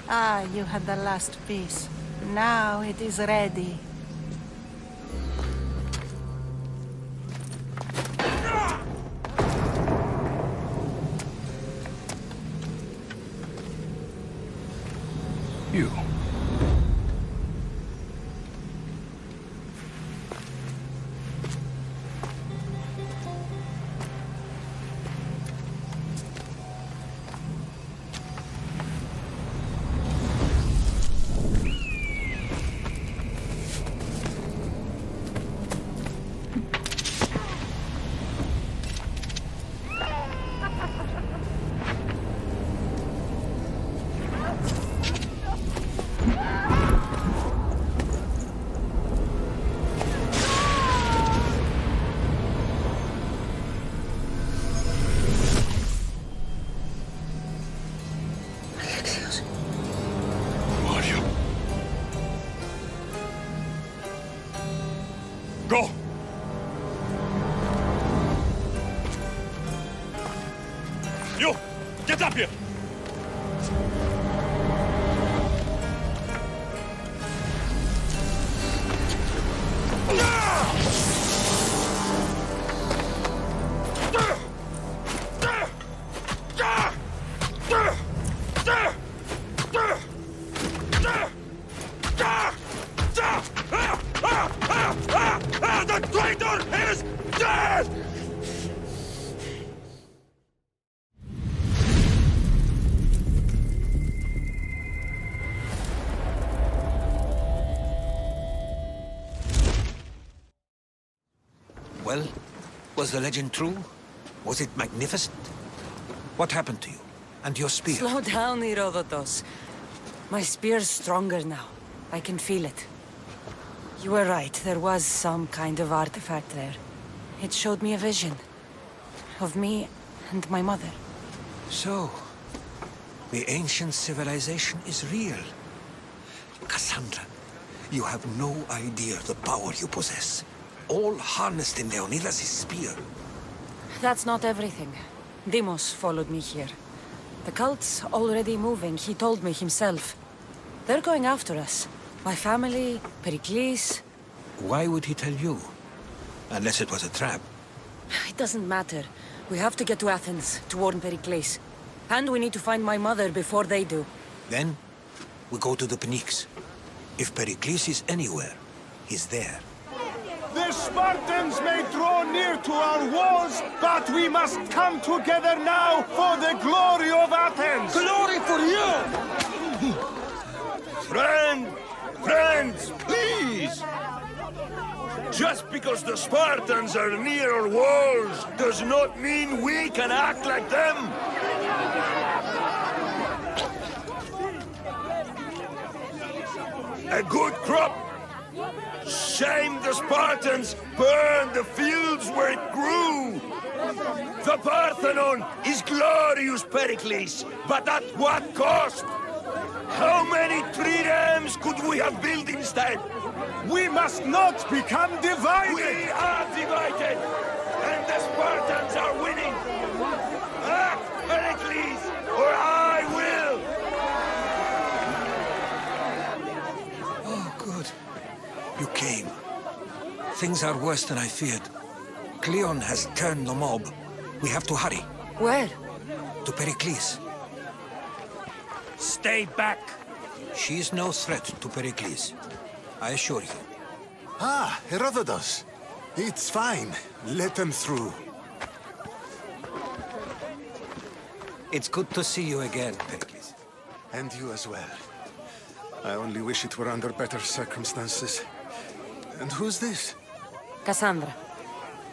Ah, you had the last piece. Now it is ready. You. Go! You! Get up here! The traitor is dead! Well, was the legend true? Was it magnificent? What happened to you? And your spear? Slow down, Herodotus. My spear's stronger now. I can feel it. You were right, there was some kind of artifact there. It showed me a vision. Of me and my mother. So, the ancient civilization is real. Cassandra, you have no idea the power you possess. All harnessed in Leonidas' spear. That's not everything. Deimos followed me here. The cult's already moving, he told me himself. They're going after us. My family, Pericles. Why would he tell you? Unless it was a trap. It doesn't matter. We have to get to Athens, to warn Pericles. And we need to find my mother before they do. Then, we go to the Pnyx. If Pericles is anywhere, he's there. The Spartans may draw near to our walls, but we must come together now for the glory of Athens! Glory for you! Friends, please! Just because the Spartans are near our walls does not mean we can act like them! A good crop! Shame the Spartans burned the fields where it grew! The Parthenon is glorious, Pericles, but at what cost? How many triremes could we have built instead? We must not become divided! We are divided, and the Spartans are winning! Act, Pericles, or I will! Oh, good. You came. Things are worse than I feared. Cleon has turned the mob. We have to hurry. Where? To Pericles. Stay back! She's no threat to Pericles. I assure you. Ah, Herodotus. It's fine. Let them through. It's good to see you again, Pericles. And you as well. I only wish it were under better circumstances. And who's this? Cassandra.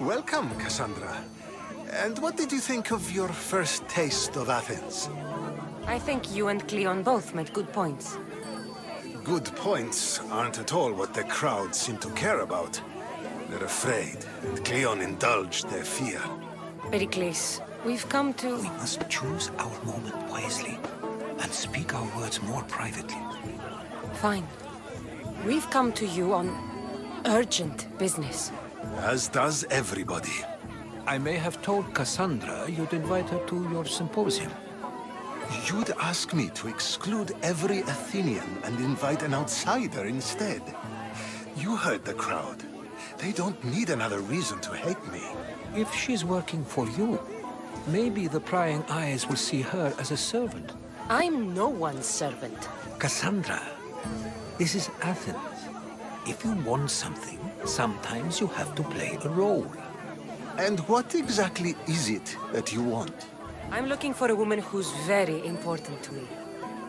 Welcome, Cassandra. And what did you think of your first taste of Athens? I think you and Cleon both made good points. Good points aren't at all what the crowd seem to care about. They're afraid, and Cleon indulged their fear. Pericles, we've come to... We must choose our moment wisely, and speak our words more privately. Fine. We've come to you on urgent business. As does everybody. I may have told Cassandra you'd invite her to your symposium. You'd ask me to exclude every Athenian and invite an outsider instead. You heard the crowd. They don't need another reason to hate me. If she's working for you, maybe the prying eyes will see her as a servant. I'm no one's servant. Cassandra, this is Athens. If you want something, sometimes you have to play a role. And what exactly is it that you want? I'm looking for a woman who's very important to me.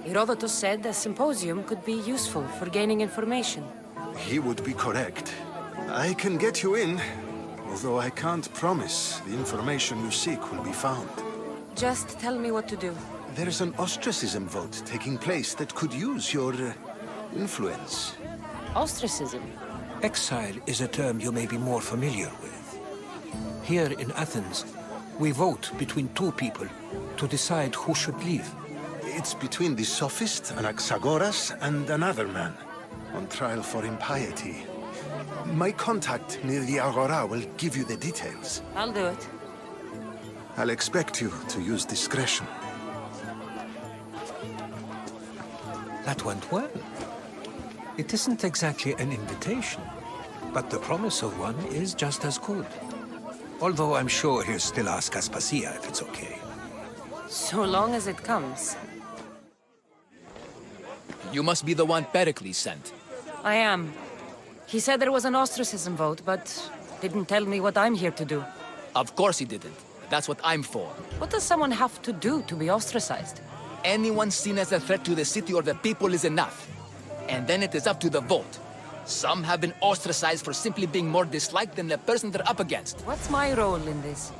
Herodotus said a symposium could be useful for gaining information. He would be correct. I can get you in, although I can't promise the information you seek will be found. Just tell me what to do. There's an ostracism vote taking place that could use your influence. Ostracism? Exile is a term you may be more familiar with. Here in Athens, we vote between two people to decide who should leave. It's between the sophist Anaxagoras and another man, on trial for impiety. My contact near the Agora will give you the details. I'll do it. I'll expect you to use discretion. That went well. It isn't exactly an invitation, but the promise of one is just as good. Although I'm sure he'll still ask Aspasia if it's okay. So long as it comes. You must be the one Pericles sent. I am. He said there was an ostracism vote, but didn't tell me what I'm here to do. Of course he didn't. That's what I'm for. What does someone have to do to be ostracized? Anyone seen as a threat to the city or the people is enough. And then it is up to the vote. Some have been ostracized for simply being more disliked than the person they're up against. What's my role in this?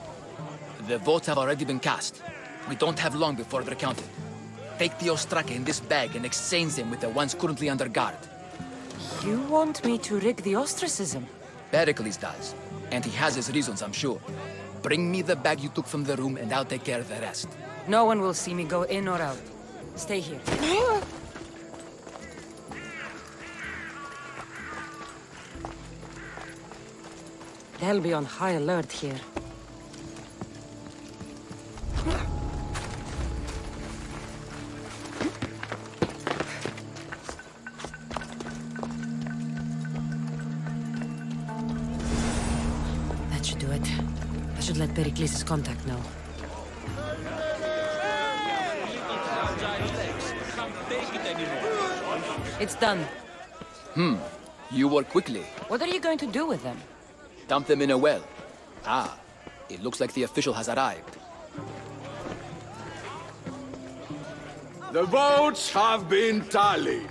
The votes have already been cast. We don't have long before they're counted. Take the ostraka in this bag and exchange them with the ones currently under guard. You want me to rig the ostracism? Pericles does. And he has his reasons, I'm sure. Bring me the bag you took from the room and I'll take care of the rest. No one will see me go in or out. Stay here. They'll be on high alert here. That should do it. I should let Pericles' contact know. It's done. You work quickly. What are you going to do with them? Dump them in a well. Ah, it looks like the official has arrived. The votes have been tallied.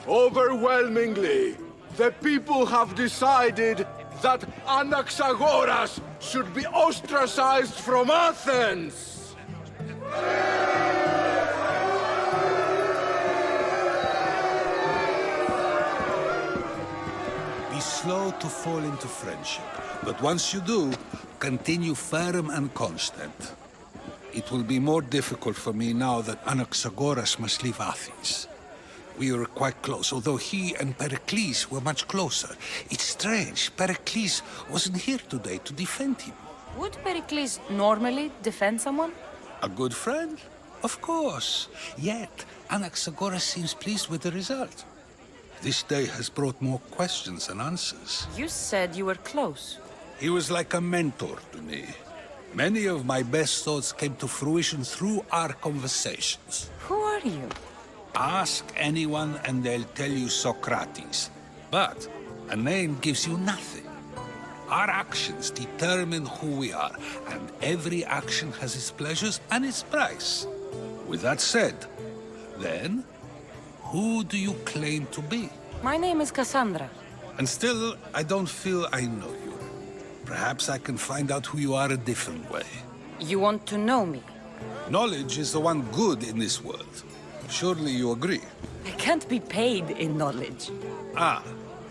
Overwhelmingly, the people have decided that Anaxagoras should be ostracized from Athens. Be slow to fall into friendship, but once you do, continue firm and constant. It will be more difficult for me now that Anaxagoras must leave Athens. We were quite close, although he and Pericles were much closer. It's strange, Pericles wasn't here today to defend him. Would Pericles normally defend someone? A good friend? Of course. Yet, Anaxagoras seems pleased with the result. This day has brought more questions than answers. You said you were close. He was like a mentor to me. Many of my best thoughts came to fruition through our conversations. Who are you? Ask anyone and they'll tell you Socrates. But a name gives you nothing. Our actions determine who we are, and every action has its pleasures and its price. With that said, then, who do you claim to be? My name is Cassandra. And still, I don't feel I know you. Perhaps I can find out who you are a different way. You want to know me? Knowledge is the one good in this world. Surely you agree? I can't be paid in knowledge. Ah,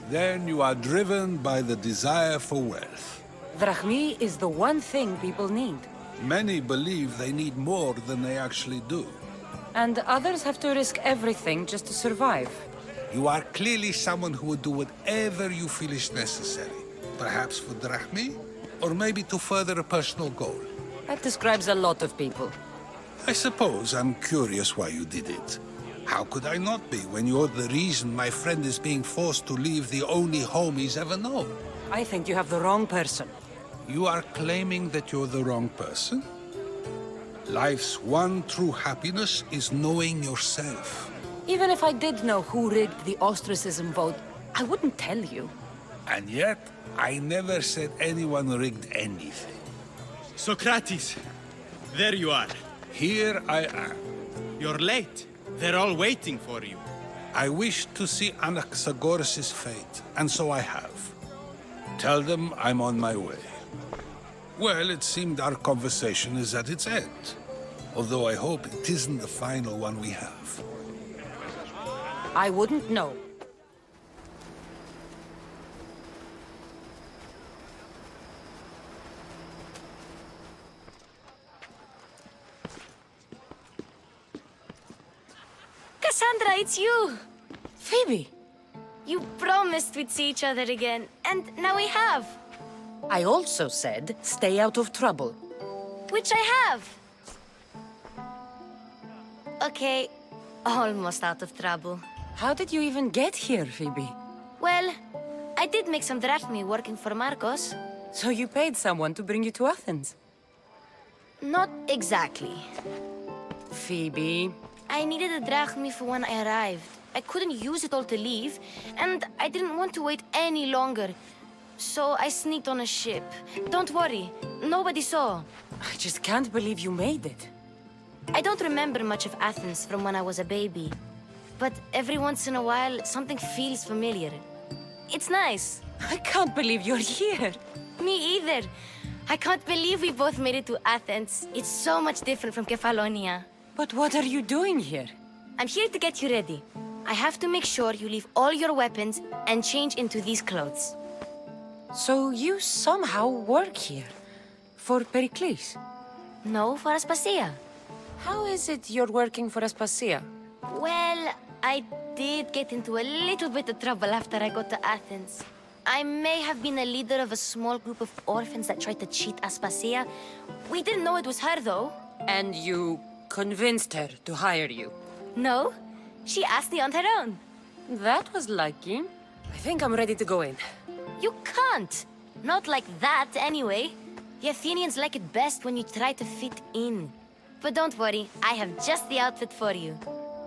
then you are driven by the desire for wealth. Drachmi is the one thing people need. Many believe they need more than they actually do. And others have to risk everything just to survive. You are clearly someone who would do whatever you feel is necessary. Perhaps for drachmi, or maybe to further a personal goal. That describes a lot of people. I suppose I'm curious why you did it. How could I not be when you're the reason my friend is being forced to leave the only home he's ever known? I think you have the wrong person. You are claiming that you're the wrong person? Life's one true happiness is knowing yourself. Even if I did know who rigged the ostracism vote, I wouldn't tell you. And yet, I never said anyone rigged anything. Socrates, there you are. Here I am. You're late. They're all waiting for you. I wish to see Anaxagoras' fate, and so I have. Tell them I'm on my way. Well, it seemed our conversation is at its end. Although I hope it isn't the final one we have. I wouldn't know. Cassandra, it's you! Phoebe! You promised we'd see each other again, and now we have. I also said, stay out of trouble. Which I have. Okay, almost out of trouble. How did you even get here, Phoebe? Well, I did make some drachmi working for Marcos. So you paid someone to bring you to Athens? Not exactly. Phoebe... I needed a drachmi for when I arrived. I couldn't use it all to leave, and I didn't want to wait any longer. So I sneaked on a ship. Don't worry, nobody saw. I just can't believe you made it. I don't remember much of Athens from when I was a baby. But every once in a while, something feels familiar. It's nice. I can't believe you're here. Me either. I can't believe we both made it to Athens. It's so much different from Kefalonia. But what are you doing here? I'm here to get you ready. I have to make sure you leave all your weapons and change into these clothes. So you somehow work here? For Pericles? No, for Aspasia. How is it you're working for Aspasia? Well, I did get into a little bit of trouble after I got to Athens. I may have been a leader of a small group of orphans that tried to cheat Aspasia. We didn't know it was her, though. And you convinced her to hire you? No, she asked me on her own. That was lucky. I think I'm ready to go in. You can't. Not like that, anyway. The Athenians like it best when you try to fit in. But don't worry, I have just the outfit for you.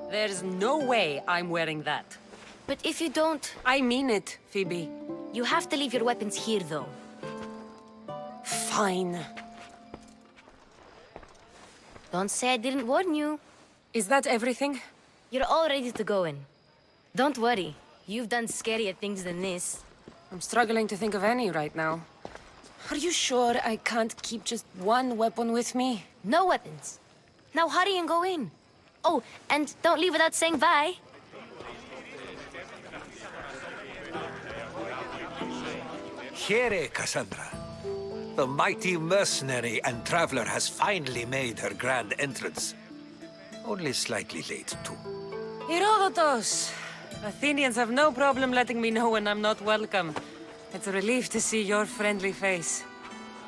There's no way I'm wearing that. But if you don't... I mean it, Phoebe. You have to leave your weapons here, though. Fine. Don't say I didn't warn you. Is that everything? You're all ready to go in. Don't worry. You've done scarier things than this. I'm struggling to think of any right now. Are you sure I can't keep just one weapon with me? No weapons. Now hurry and go in. Oh, and don't leave without saying bye. Here, Cassandra. The mighty mercenary and traveler has finally made her grand entrance. Only slightly late, too. Herodotus! Athenians have no problem letting me know when I'm not welcome. It's a relief to see your friendly face.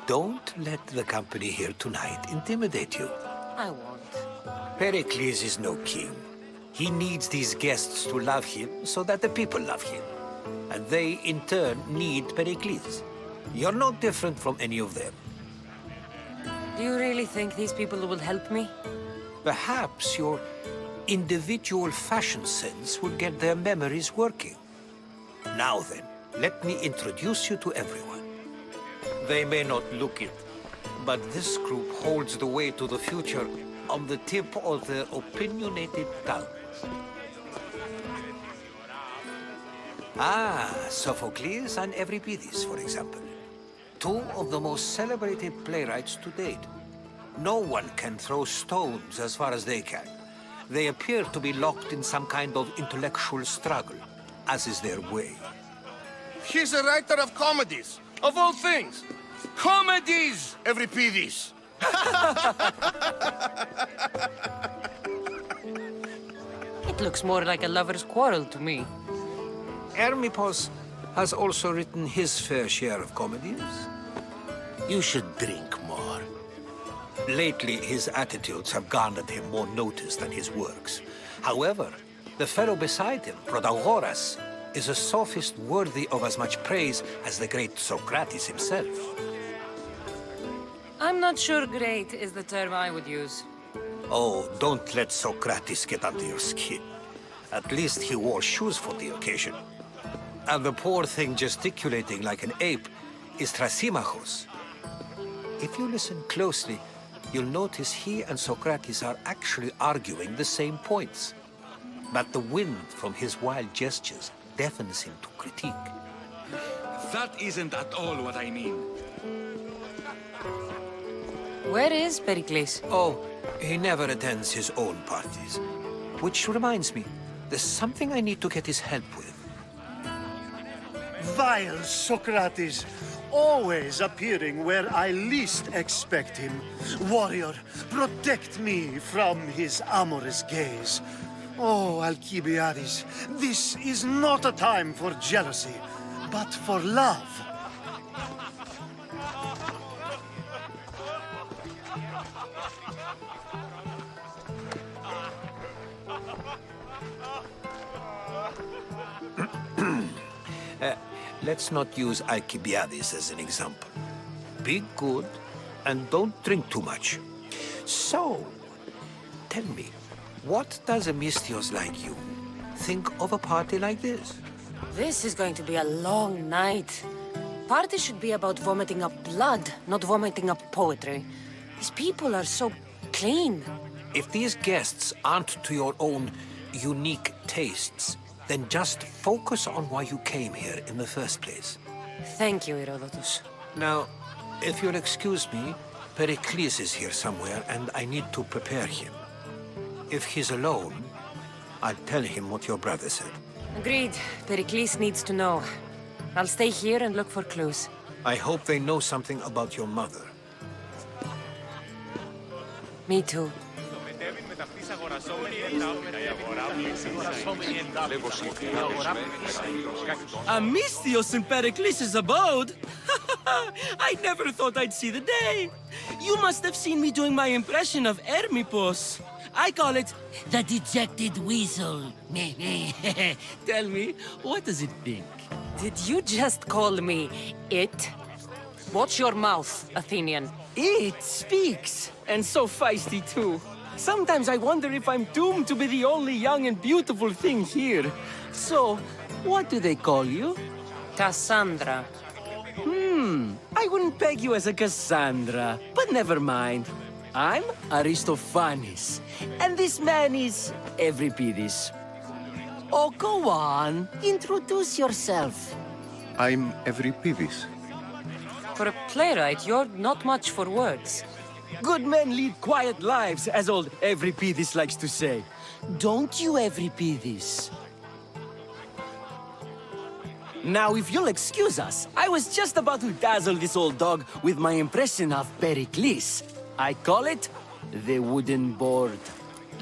Don't let the company here tonight intimidate you. I won't. Pericles is no king. He needs these guests to love him so that the people love him. And they, in turn, need Pericles. You're no different from any of them. Do you really think these people will help me? Perhaps your individual fashion sense will get their memories working. Now then, let me introduce you to everyone. They may not look it, but this group holds the way to the future on the tip of their opinionated tongues. Ah, Sophocles and Euripides, for example. Two of the most celebrated playwrights to date. No one can throw stones as far as they can. They appear to be locked in some kind of intellectual struggle, as is their way. He's a writer of comedies, of all things. Comedies, Euripides. It looks more like a lover's quarrel to me. Hermippos has also written his fair share of comedies. You should drink more. Lately, his attitudes have garnered him more notice than his works. However, the fellow beside him, Protagoras, is a sophist worthy of as much praise as the great Socrates himself. I'm not sure great is the term I would use. Oh, don't let Socrates get under your skin. At least he wore shoes for the occasion. And the poor thing gesticulating like an ape is Thrasymachos. If you listen closely, you'll notice he and Socrates are actually arguing the same points. But the wind from his wild gestures deafens him to critique. That isn't at all what I mean. Where is Pericles? Oh, he never attends his own parties. Which reminds me, there's something I need to get his help with. Vile Socrates, always appearing where I least expect him. Warrior, protect me from his amorous gaze. Oh, Alcibiades, this is not a time for jealousy, but for love. Let's not use Alcibiades as an example. Be good and don't drink too much. So, tell me, what does a Misthios like you think of a party like this? This is going to be a long night. Party should be about vomiting up blood, not vomiting up poetry. These people are so clean. If these guests aren't to your own unique tastes, then just focus on why you came here in the first place. Thank you, Herodotus. Now, if you'll excuse me, Pericles is here somewhere, and I need to prepare him. If he's alone, I'll tell him what your brother said. Agreed. Pericles needs to know. I'll stay here and look for clues. I hope they know something about your mother. Me too. A Misthios in Pericles' abode? I never thought I'd see the day. You must have seen me doing my impression of Hermippos. I call it the dejected weasel. Tell me, what does it think? Did you just call me it? Watch your mouth, Athenian. It speaks, and so feisty too. Sometimes I wonder if I'm doomed to be the only young and beautiful thing here. So, what do they call you? Cassandra. I wouldn't peg you as a Cassandra, but never mind. I'm Aristophanes, and this man is Euripides. Oh, go on. Introduce yourself. I'm Euripides. For a playwright, you're not much for words. Good men lead quiet lives, as old Euripides likes to say. Don't you, Euripides? Now, if you'll excuse us, I was just about to dazzle this old dog with my impression of Pericles. I call it the wooden board.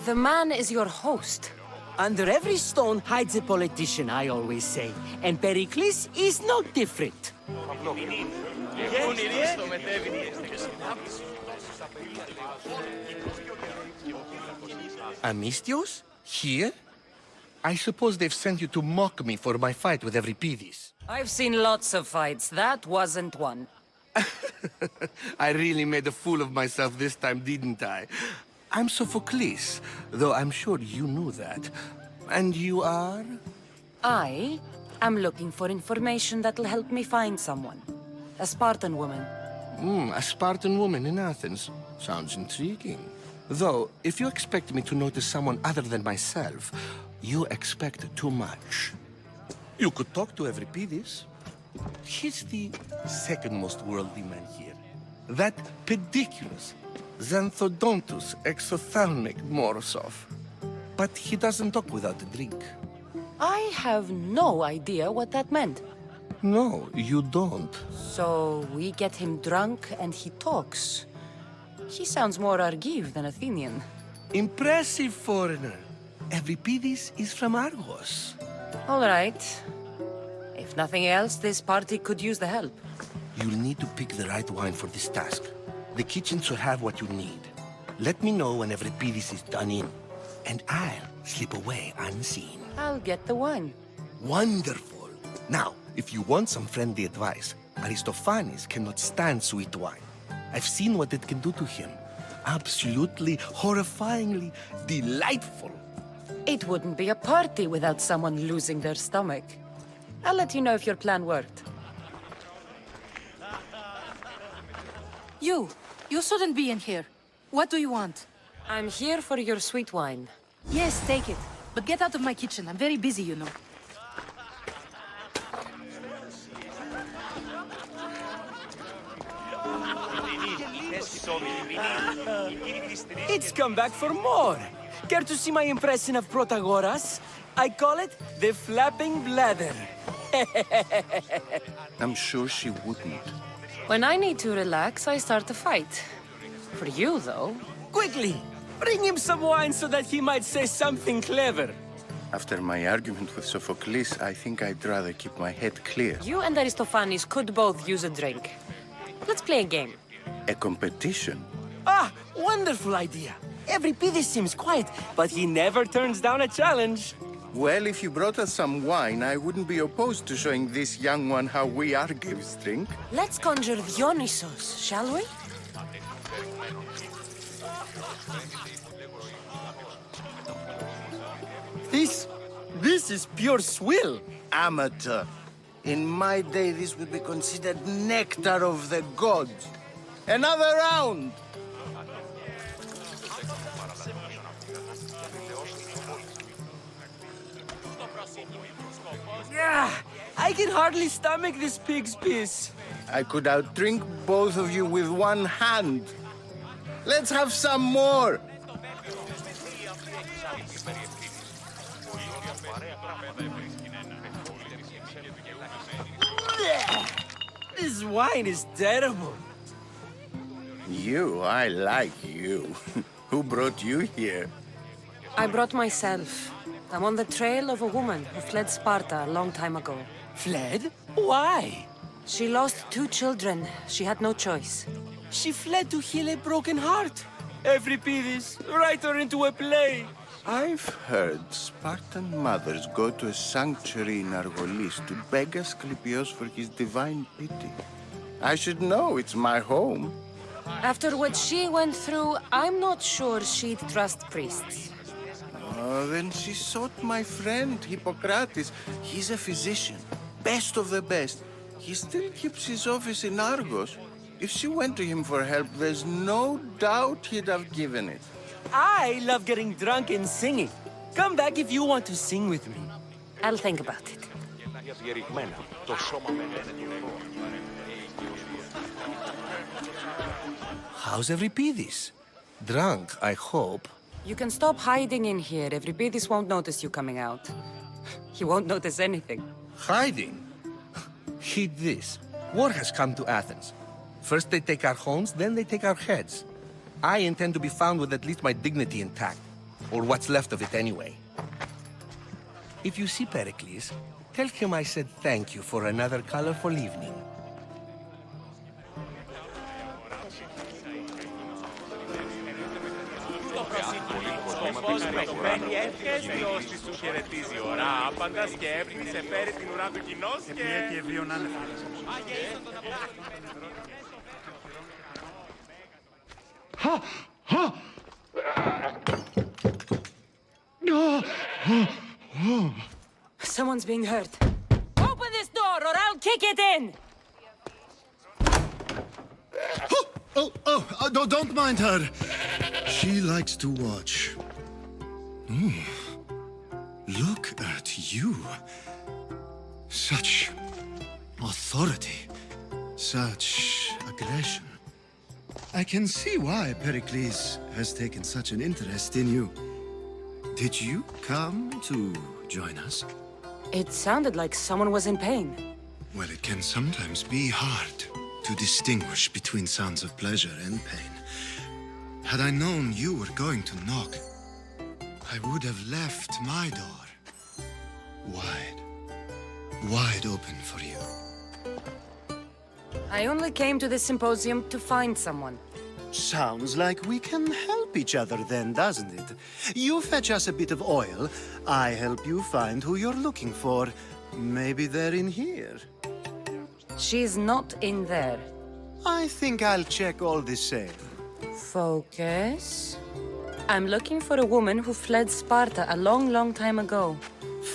The man is your host. Under every stone hides a politician, I always say. And Pericles is no different. Amistios? Here? I suppose they've sent you to mock me for my fight with Euripides. I've seen lots of fights. That wasn't one. I really made a fool of myself this time, didn't I? I'm Sophocles, though I'm sure you knew that. And you are? I am looking for information that'll help me find someone. A Spartan woman. A Spartan woman in Athens. Sounds intriguing. Though, if you expect me to notice someone other than myself, you expect too much. You could talk to Euripides. He's the second most worldly man here. That pediculous, Xanthodontus exophthalmic Morosov. But he doesn't talk without a drink. I have no idea what that meant. No, you don't. So we get him drunk and he talks. He sounds more Argive than Athenian. Impressive foreigner. Euripides is from Argos. All right. If nothing else, this party could use the help. You'll need to pick the right wine for this task. The kitchen should have what you need. Let me know when Euripides is done in, and I'll slip away unseen. I'll get the wine. Wonderful. Now, if you want some friendly advice, Aristophanes cannot stand sweet wine. I've seen what it can do to him. Absolutely, horrifyingly delightful. It wouldn't be a party without someone losing their stomach. I'll let you know if your plan worked. You shouldn't be in here. What do you want? I'm here for your sweet wine. Yes, take it. But get out of my kitchen. I'm very busy, you know. It's come back for more. Care to see my impression of Protagoras? I call it the flapping bladder. I'm sure she wouldn't. When I need to relax, I start a fight. For you, though. Quickly, bring him some wine so that he might say something clever. After my argument with Sophocles, I think I'd rather keep my head clear. You and Aristophanes could both use a drink. Let's play a game. A competition? Ah, wonderful idea. Euripides seems quiet, but he never turns down a challenge. Well, if you brought us some wine, I wouldn't be opposed to showing this young one how we Argives drink. Let's conjure Dionysos, shall we? This is pure swill. Amateur. In my day, this would be considered nectar of the gods. Another round! Yeah, I can hardly stomach this pig's piss. I could outdrink both of you with one hand. Let's have some more! This wine is terrible. I like you. Who brought you here? I brought myself. I'm on the trail of a woman who fled Sparta a long time ago. Fled? Why? She lost 2 children. She had no choice. She fled to heal a broken heart. Euripides, write her into a play. I've heard Spartan mothers go to a sanctuary in Argolis to beg Asclepios for his divine pity. I should know, it's my home. After what she went through, I'm not sure she'd trust priests. Oh, then she sought my friend, Hippocrates. He's a physician, best of the best. He still keeps his office in Argos. If she went to him for help, there's no doubt he'd have given it. I love getting drunk and singing. Come back if you want to sing with me. I'll think about it. How's Euripides? Drunk, I hope. You can stop hiding in here. Euripides won't notice you coming out. He won't notice anything. Hiding? Heed this. War has come to Athens. First they take our homes, then they take our heads. I intend to be found with at least my dignity intact. Or what's left of it anyway. If you see Pericles, tell him I said thank you for another colorful evening. Someone's being hurt. Open this door or I'll kick it in! Don't mind her. She likes to watch. Look at you. Such authority. Such aggression. I can see why Pericles has taken such an interest in you. Did you come to join us? It sounded like someone was in pain. Well, it can sometimes be hard to distinguish between sounds of pleasure and pain. Had I known you were going to knock, I would have left my door wide open for you. I only came to this symposium to find someone. Sounds like we can help each other then, doesn't it? You fetch us a bit of oil, I help you find who you're looking for. Maybe they're in here. She's not in there. I think I'll check all the same. Focus. I'm looking for a woman who fled Sparta a long, long time ago.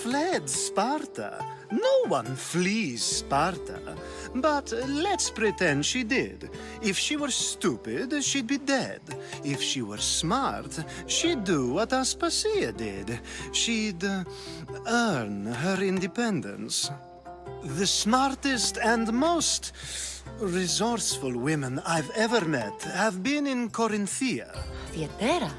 Fled Sparta? No one flees Sparta. But let's pretend she did. If she were stupid, she'd be dead. If she were smart, she'd do what Aspasia did. She'd earn her independence. The smartest and most resourceful women I've ever met have been in Corinthia. Theatera?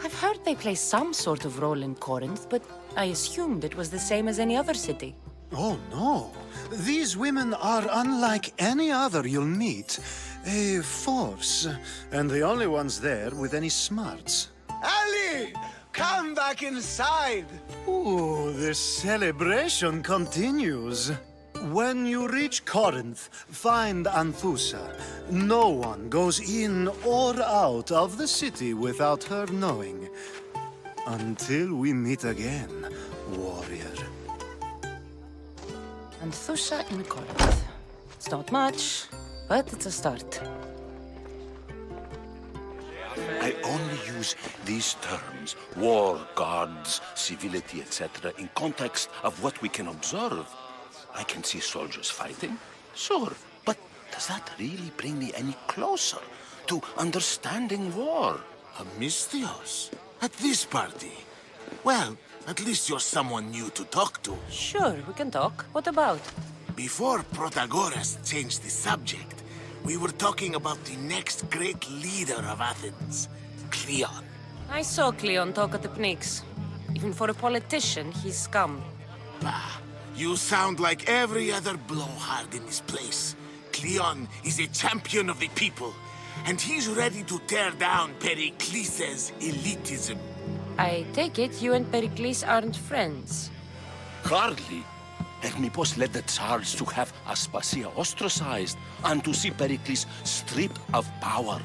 I've heard they play some sort of role in Corinth, but I assumed it was the same as any other city. Oh, no. These women are unlike any other you'll meet. A force, and the only ones there with any smarts. Ali! Come back inside! Ooh, the celebration continues. When you reach Corinth, find Anthusa. No one goes in or out of the city without her knowing. Until we meet again, warrior. Anthusa in Corinth. It's not much, but it's a start. I only use these terms, war, gods, civility, etc., in context of what we can observe. I can see soldiers fighting, sure, but does that really bring me any closer to understanding war? Amistios? At this party? Well, at least you're someone new to talk to. Sure, we can talk. What about? Before Protagoras changed the subject, we were talking about the next great leader of Athens, Cleon. I saw Cleon talk at the Pnyx. Even for a politician, he's scum. Bah, you sound like every other blowhard in this place. Cleon is a champion of the people, and he's ready to tear down Pericles' elitism. I take it you and Pericles aren't friends. Hardly. Hermippos led the Tsars to have Aspasia ostracized and to see Pericles stripped of power.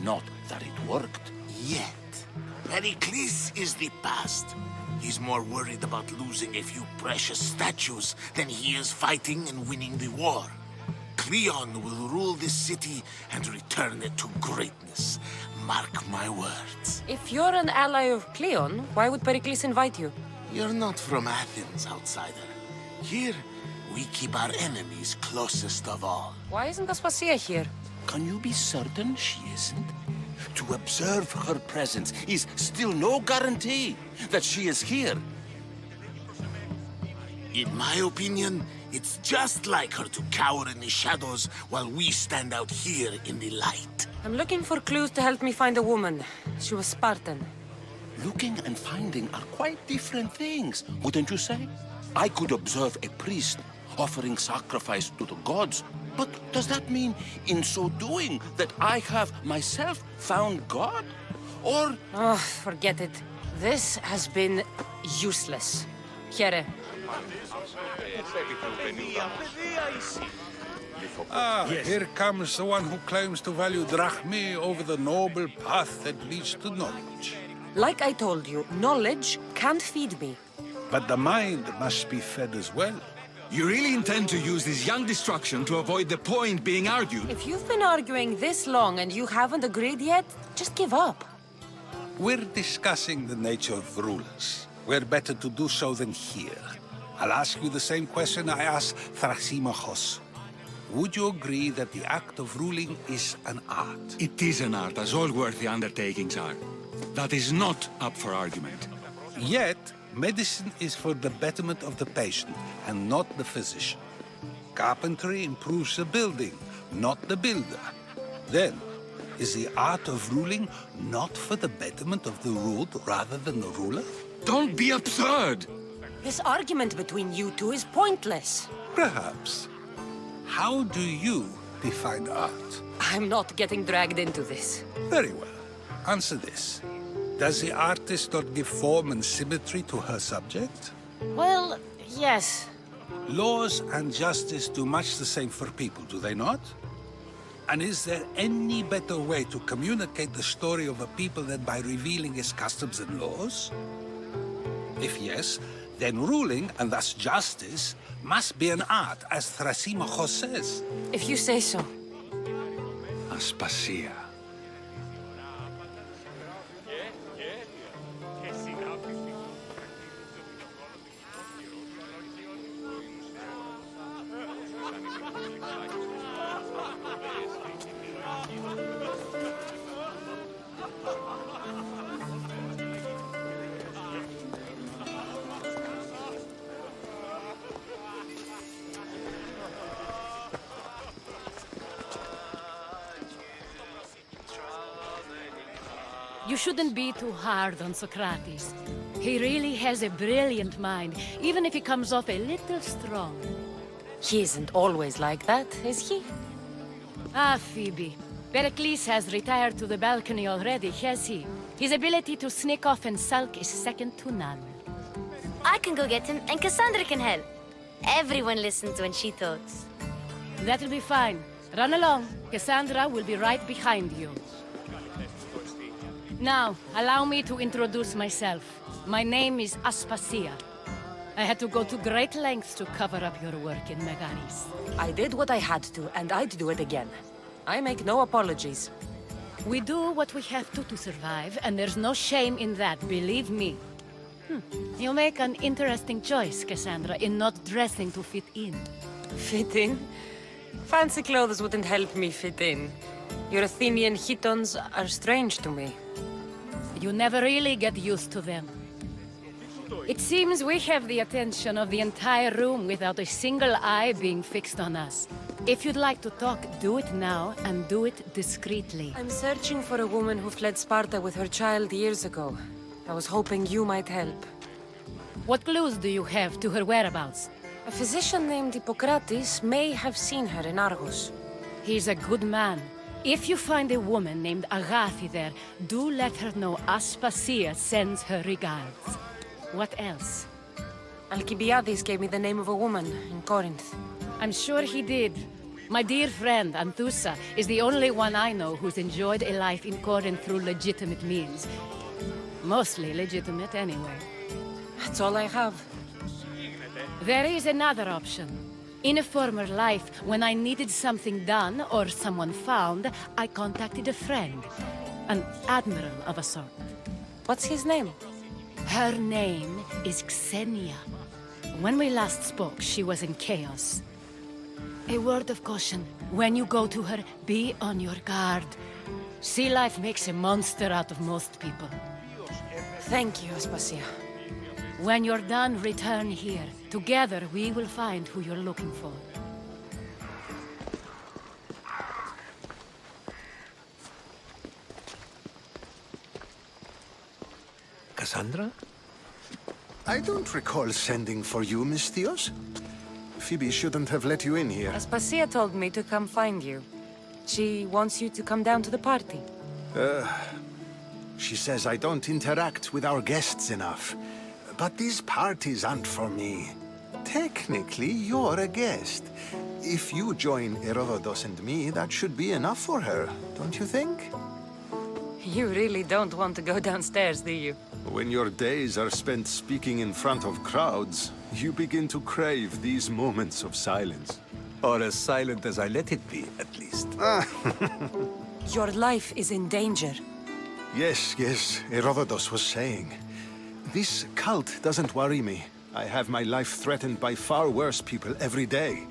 Not that it worked. Yet. Pericles is the past. He's more worried about losing a few precious statues than he is fighting and winning the war. Cleon will rule this city and return it to greatness. Mark my words. If you're an ally of Cleon, why would Pericles invite you? You're not from Athens, outsider. Here, we keep our enemies closest of all. Why isn't Aspasia here? Can you be certain she isn't? To observe her presence is still no guarantee that she is here. In my opinion, it's just like her to cower in the shadows while we stand out here in the light. I'm looking for clues to help me find a woman. She was Spartan. Looking and finding are quite different things, wouldn't you say? I could observe a priest offering sacrifice to the gods, but does that mean, in so doing, that I have myself found God? Or... Oh, forget it. This has been useless. Here. Here comes the one who claims to value drachmae over the noble path that leads to knowledge. Like I told you, knowledge can't feed me. But the mind must be fed as well. You really intend to use this young destruction to avoid the point being argued? If you've been arguing this long and you haven't agreed yet, just give up. We're discussing the nature of rulers. Where better to do so than here? I'll ask you the same question I asked Thrasymachos. Would you agree that the act of ruling is an art? It is an art, as all worthy undertakings are. That is not up for argument. Yet, medicine is for the betterment of the patient and not the physician. Carpentry improves the building, not the builder. Then, is the art of ruling not for the betterment of the ruled rather than the ruler? Don't be absurd! This argument between you two is pointless. Perhaps. How do you define art? I'm not getting dragged into this. Very well. Answer this. Does the artist not give form and symmetry to her subject? Well, yes. Laws and justice do much the same for people, do they not? And is there any better way to communicate the story of a people than by revealing its customs and laws? If yes, then ruling, and thus justice, must be an art, as Thrasymachos says. If you say so. Aspasia. You shouldn't be too hard on Socrates. He really has a brilliant mind, even if he comes off a little strong. He isn't always like that, is he? Ah, Phoebe. Pericles has retired to the balcony already, has he? His ability to sneak off and sulk is second to none. I can go get him, and Cassandra can help. Everyone listens when she talks. That'll be fine. Run along. Cassandra will be right behind you. Now, allow me to introduce myself. My name is Aspasia. I had to go to great lengths to cover up your work in Megaris. I did what I had to, and I'd do it again. I make no apologies. We do what we have to survive, and there's no shame in that, believe me. You make an interesting choice, Cassandra, in not dressing to fit in. Fit in? Fancy clothes wouldn't help me fit in. Your Athenian chitons are strange to me. You never really get used to them. It seems we have the attention of the entire room without a single eye being fixed on us. If you'd like to talk, do it now, and do it discreetly. I'm searching for a woman who fled Sparta with her child years ago. I was hoping you might help. What clues do you have to her whereabouts? A physician named Hippocrates may have seen her in Argos. He's a good man. If you find a woman named Agathi there, do let her know Aspasia sends her regards. What else? Alcibiades gave me the name of a woman in Corinth. I'm sure he did. My dear friend, Anthusa, is the only one I know who's enjoyed a life in Corinth through legitimate means. Mostly legitimate, anyway. That's all I have. There is another option. In a former life, when I needed something done or someone found, I contacted a friend. An admiral of a sort. What's his name? Her name is Xenia. When we last spoke, she was in chaos. A word of caution. When you go to her, be on your guard. Sea life makes a monster out of most people. Thank you, Aspasia. When you're done, return here. Together, we will find who you're looking for. Cassandra? I don't recall sending for you, Miss Theos. Phoebe shouldn't have let you in here. Aspasia told me to come find you. She wants you to come down to the party. She says I don't interact with our guests enough. But these parties aren't for me. Technically, you're a guest. If you join Herodotus and me, that should be enough for her, don't you think? You really don't want to go downstairs, do you? When your days are spent speaking in front of crowds, you begin to crave these moments of silence. Or as silent as I let it be, at least. Your life is in danger. Yes, Herodotus was saying. This cult doesn't worry me. I have my life threatened by far worse people every day.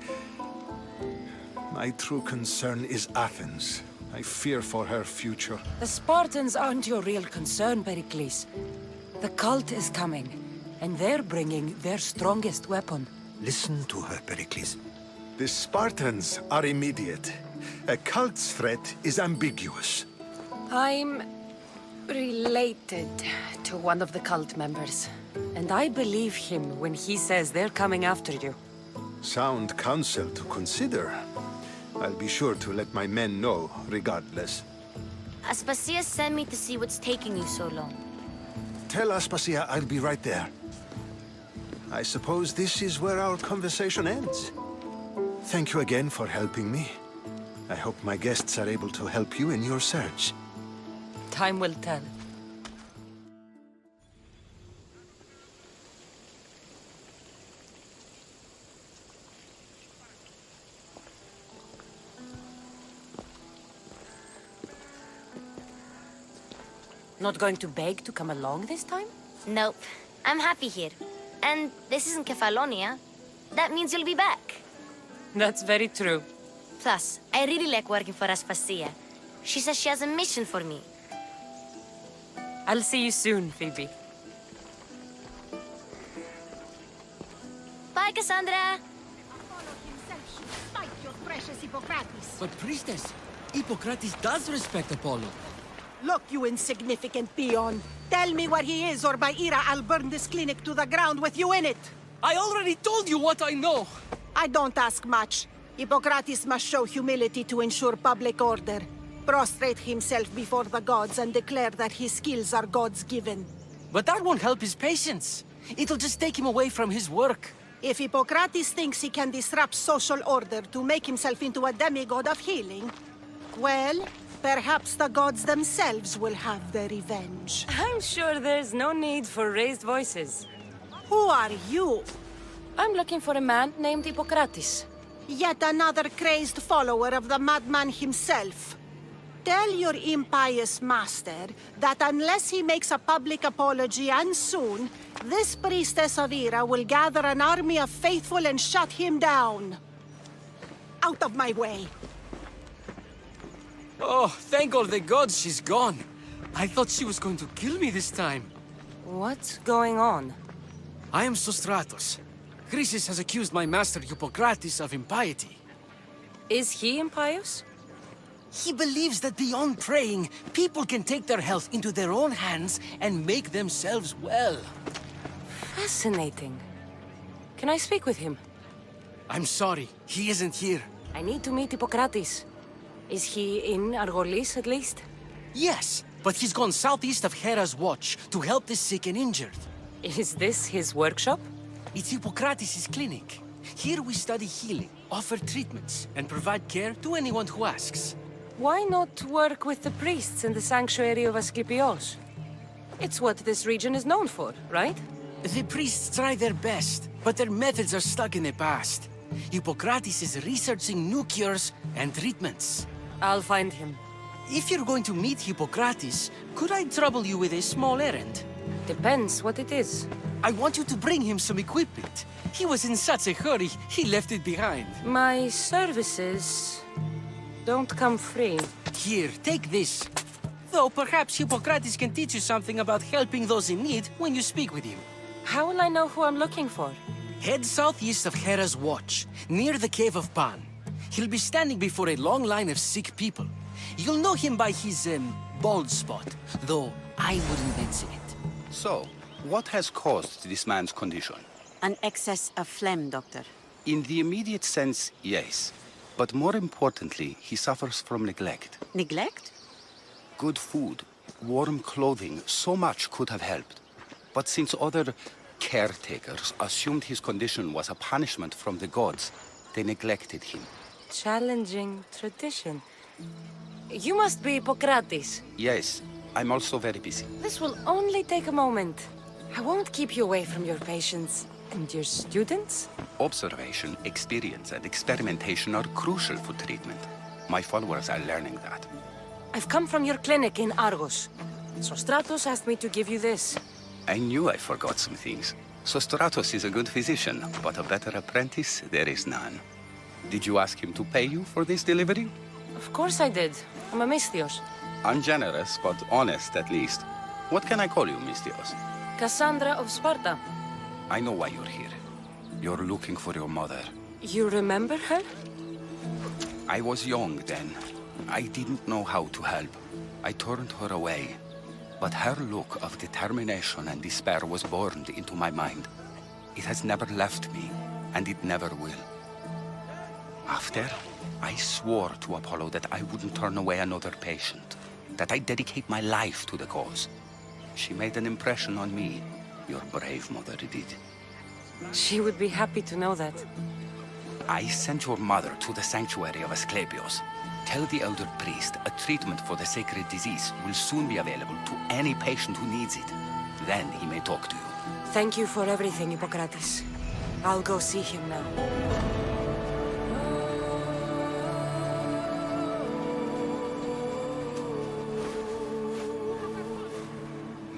My true concern is Athens. I fear for her future. The Spartans aren't your real concern, Pericles. The cult is coming, and they're bringing their strongest weapon. Listen to her, Pericles. The Spartans are immediate. A cult's threat is ambiguous. I'm related to one of the cult members, and I believe him when he says they're coming after you. Sound counsel to consider. I'll be sure to let my men know, regardless. Aspasia sent me to see what's taking you so long. Tell Aspasia I'll be right there. I suppose this is where our conversation ends. Thank you again for helping me. I hope my guests are able to help you in your search. Time will tell. Not going to beg to come along this time? Nope. I'm happy here. And this isn't Kefalonia. That means you'll be back. That's very true. Plus, I really like working for Aspasia. She says she has a mission for me. I'll see you soon, Phoebe. Bye, Cassandra! But Priestess, Hippocrates does respect Apollo. Look, you insignificant peon. Tell me where he is, or by Ira, I'll burn this clinic to the ground with you in it. I already told you what I know. I don't ask much. Hippocrates must show humility to ensure public order. Prostrate himself before the gods and declare that his skills are gods given. But that won't help his patients. It'll just take him away from his work. If Hippocrates thinks he can disrupt social order to make himself into a demigod of healing, well, perhaps the gods themselves will have their revenge. I'm sure there's no need for raised voices. Who are you? I'm looking for a man named Hippocrates. Yet another crazed follower of the madman himself. Tell your impious master that unless he makes a public apology, and soon, this priestess of Ira will gather an army of faithful and shut him down. Out of my way. Oh, thank all the gods she's gone. I thought she was going to kill me this time. What's going on? I am Sostratos. Chrysis has accused my master Hippocrates of impiety. Is he impious? He believes that beyond praying, people can take their health into their own hands and make themselves well. Fascinating. Can I speak with him? I'm sorry, he isn't here. I need to meet Hippocrates. Is he in Argolis, at least? Yes, but he's gone southeast of Hera's Watch to help the sick and injured. Is this his workshop? It's Hippocrates' clinic. Here we study healing, offer treatments, and provide care to anyone who asks. Why not work with the priests in the sanctuary of Asclepios? It's what this region is known for, right? The priests try their best, but their methods are stuck in the past. Hippocrates is researching new cures and treatments. I'll find him. If you're going to meet Hippocrates, could I trouble you with a small errand? Depends what it is. I want you to bring him some equipment. He was in such a hurry, he left it behind. My services don't come free. Here, take this. Though perhaps Hippocrates can teach you something about helping those in need when you speak with him. How will I know who I'm looking for? Head southeast of Hera's Watch, near the Cave of Pan. He'll be standing before a long line of sick people. You'll know him by his, bald spot, though I wouldn't mention it. So, what has caused this man's condition? An excess of phlegm, Doctor. In the immediate sense, yes. But more importantly, he suffers from neglect. Neglect? Good food, warm clothing, so much could have helped. But since other caretakers assumed his condition was a punishment from the gods, they neglected him. Challenging tradition. You must be Hippocrates. Yes, I'm also very busy. This will only take a moment. I won't keep you away from your patients. And your students? Observation, experience, and experimentation are crucial for treatment. My followers are learning that. I've come from your clinic in Argos. Sostratos asked me to give you this. I knew I forgot some things. Sostratos is a good physician, but a better apprentice there is none. Did you ask him to pay you for this delivery? Of course I did. I'm a Misthios. Ungenerous, but honest at least. What can I call you, Misthios? Cassandra of Sparta. I know why you're here. You're looking for your mother. You remember her? I was young then. I didn't know how to help. I turned her away. But her look of determination and despair was burned into my mind. It has never left me, and it never will. After, I swore to Apollo that I wouldn't turn away another patient, that I'd dedicate my life to the cause. She made an impression on me. Your brave mother did. She would be happy to know that. I sent your mother to the sanctuary of Asclepios. Tell the elder priest a treatment for the sacred disease will soon be available to any patient who needs it. Then he may talk to you. Thank you for everything, Hippocrates. I'll go see him now.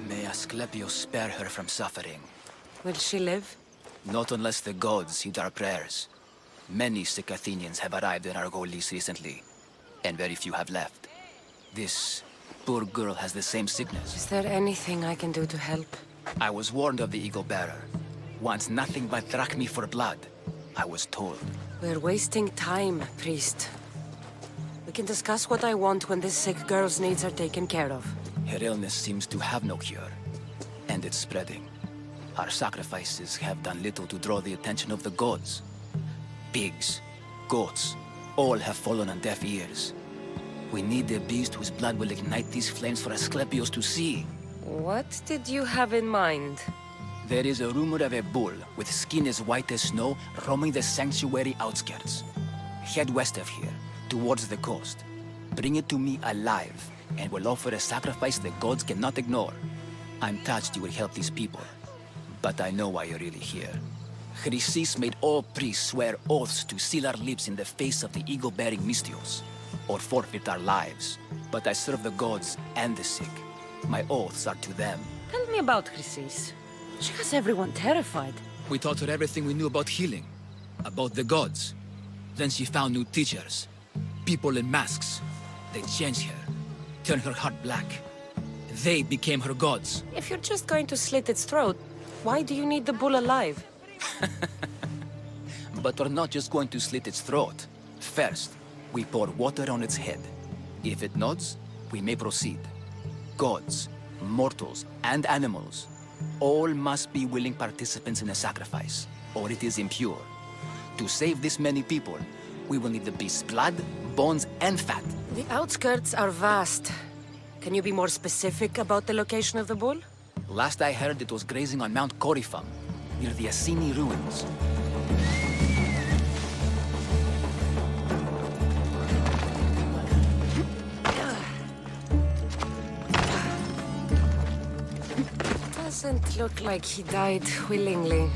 May Asclepius spare her from suffering. Will she live? Not unless the gods heed our prayers. Many sick Athenians have arrived in Argolis recently, and very few have left. This poor girl has the same sickness. Is there anything I can do to help? I was warned of the Eagle Bearer. Wants nothing but drachmi for blood, I was told. We're wasting time, priest. We can discuss what I want when this sick girl's needs are taken care of. Her illness seems to have no cure, and it's spreading. Our sacrifices have done little to draw the attention of the gods. Pigs, goats, all have fallen on deaf ears. We need a beast whose blood will ignite these flames for Asclepius to see. What did you have in mind? There is a rumor of a bull with skin as white as snow roaming the sanctuary outskirts. Head west of here, towards the coast. Bring it to me alive, and we'll offer a sacrifice the gods cannot ignore. I'm touched you will help these people, but I know why you're really here. Chrysis made all priests swear oaths to seal our lips in the face of the eagle-bearing Mystios, or forfeit our lives. But I serve the gods and the sick. My oaths are to them. Tell me about Chrysis. She has everyone terrified. We taught her everything we knew about healing, about the gods. Then she found new teachers, people in masks. They changed her, turned her heart black. They became her gods. If you're just going to slit its throat, why do you need the bull alive? But we're not just going to slit its throat. First, we pour water on its head. If it nods, we may proceed. Gods, mortals, and animals, all must be willing participants in a sacrifice, or it is impure. To save this many people, we will need the beast's blood, bones, and fat. The outskirts are vast. Can you be more specific about the location of the bull? Last I heard, it was grazing on Mount Coryphon, near the Assini ruins. Doesn't look like he died willingly.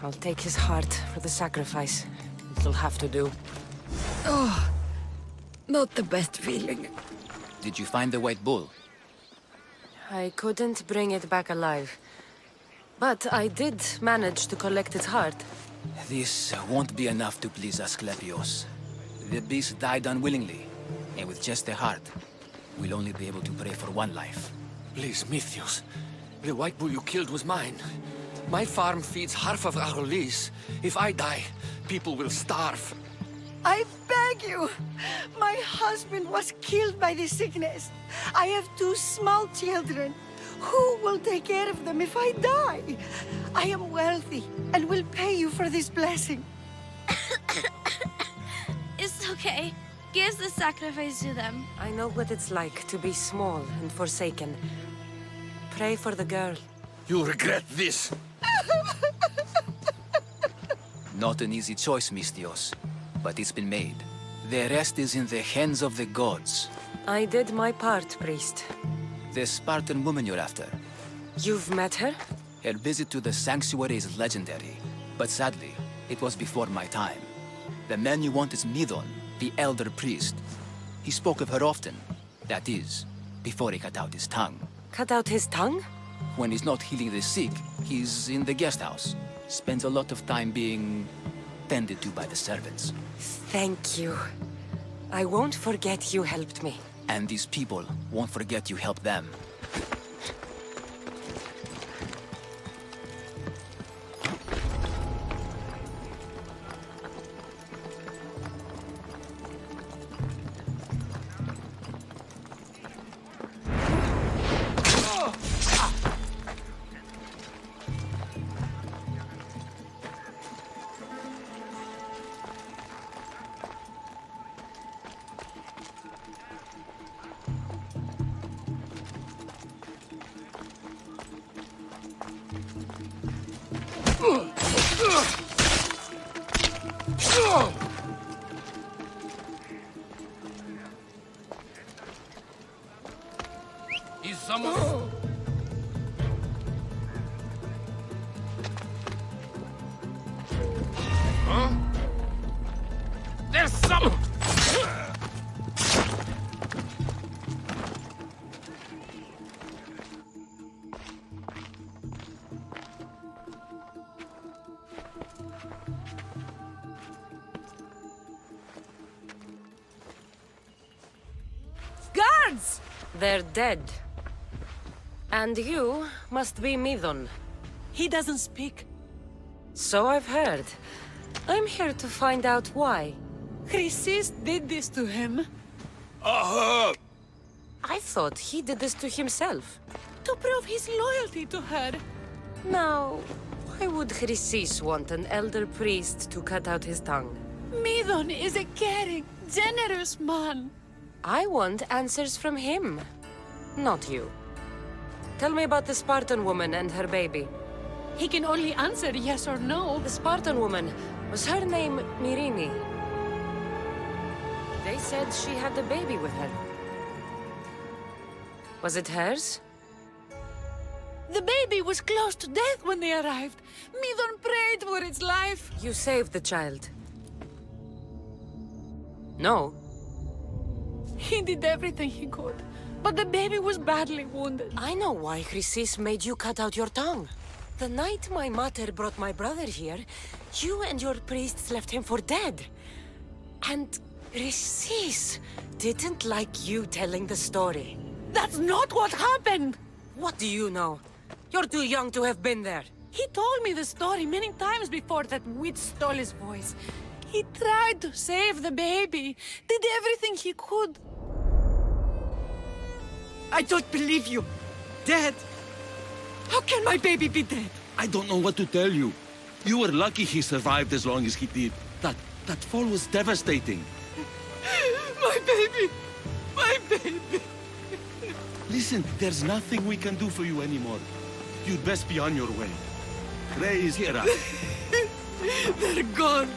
I'll take his heart for the sacrifice. It'll have to do. Oh, not the best feeling. Did you find the white bull? I couldn't bring it back alive. But I did manage to collect its heart. This won't be enough to please Asclepius. The beast died unwillingly, and with just the heart, we'll only be able to pray for one life. Please, Mythios. The white bull you killed was mine. My farm feeds half of Argolis. If I die, people will starve. I beg you! My husband was killed by this sickness. I have 2 small children. Who will take care of them if I die? I am wealthy and will pay you for this blessing. It's okay. Give the sacrifice to them. I know what it's like to be small and forsaken. Pray for the girl. You regret this. Not an easy choice, Mystios, but it's been made. The rest is in the hands of the gods. I did my part, priest. The Spartan woman you're after. You've met her? Her visit to the sanctuary is legendary, but sadly, it was before my time. The man you want is Midon, the elder priest. He spoke of her often. That is, before he cut out his tongue. Cut out his tongue? When he's not healing the sick, he's in the guest house. Spends a lot of time being tended to by the servants. Thank you. I won't forget you helped me. And these people won't forget you helped them. Is someone... Huh? There's some... Guards! They're dead. And you must be Midon. He doesn't speak. So I've heard. I'm here to find out why. Chrysis did this to him. I thought he did this to himself. To prove his loyalty to her. Now, why would Chrysis want an elder priest to cut out his tongue? Midon is a caring, generous man. I want answers from him, not you. Tell me about the Spartan woman and her baby. He can only answer yes or no. The Spartan woman, was her name Mirini? They said she had a baby with her. Was it hers? The baby was close to death when they arrived. Midon prayed for its life. You saved the child. No. He did everything he could, but the baby was badly wounded. I know why Chrysis made you cut out your tongue. The night my mother brought my brother here, you and your priests left him for dead. And Chrysis didn't like you telling the story. That's not what happened! What do you know? You're too young to have been there. He told me the story many times before that witch stole his voice. He tried to save the baby, did everything he could. I don't believe you. Dead? How can my baby be dead? I don't know what to tell you. You were lucky he survived as long as he did. That fall was devastating. My baby! My baby! Listen, there's nothing we can do for you anymore. You'd best be on your way. Gray is here. They're gone.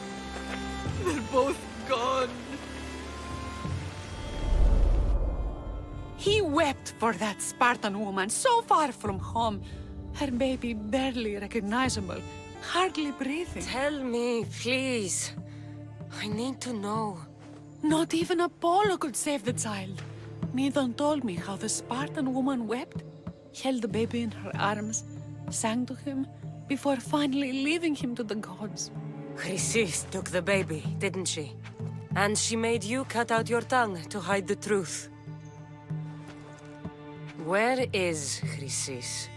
They're both gone. He wept for that Spartan woman, so far from home. Her baby barely recognizable, hardly breathing. Tell me, please. I need to know. Not even Apollo could save the child. Midon told me how the Spartan woman wept, held the baby in her arms, sang to him, before finally leaving him to the gods. Chrysis took the baby, didn't she? And she made you cut out your tongue to hide the truth. Where is Chrysis?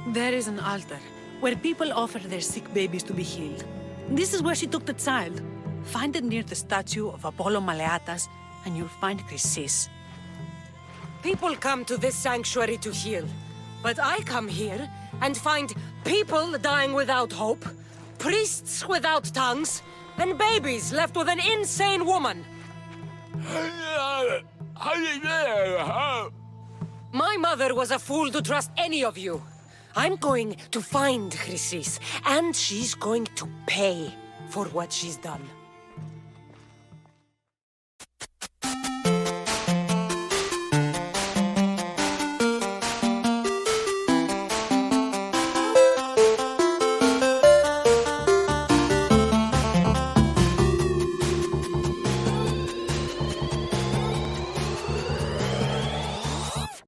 There is an altar, where people offer their sick babies to be healed. This is where she took the child. Find it near the statue of Apollo Maleatas, and you'll find Chrysis. People come to this sanctuary to heal. But I come here and find people dying without hope, priests without tongues, and babies left with an insane woman. My mother was a fool to trust any of you. I'm going to find Chrysis, and she's going to pay for what she's done.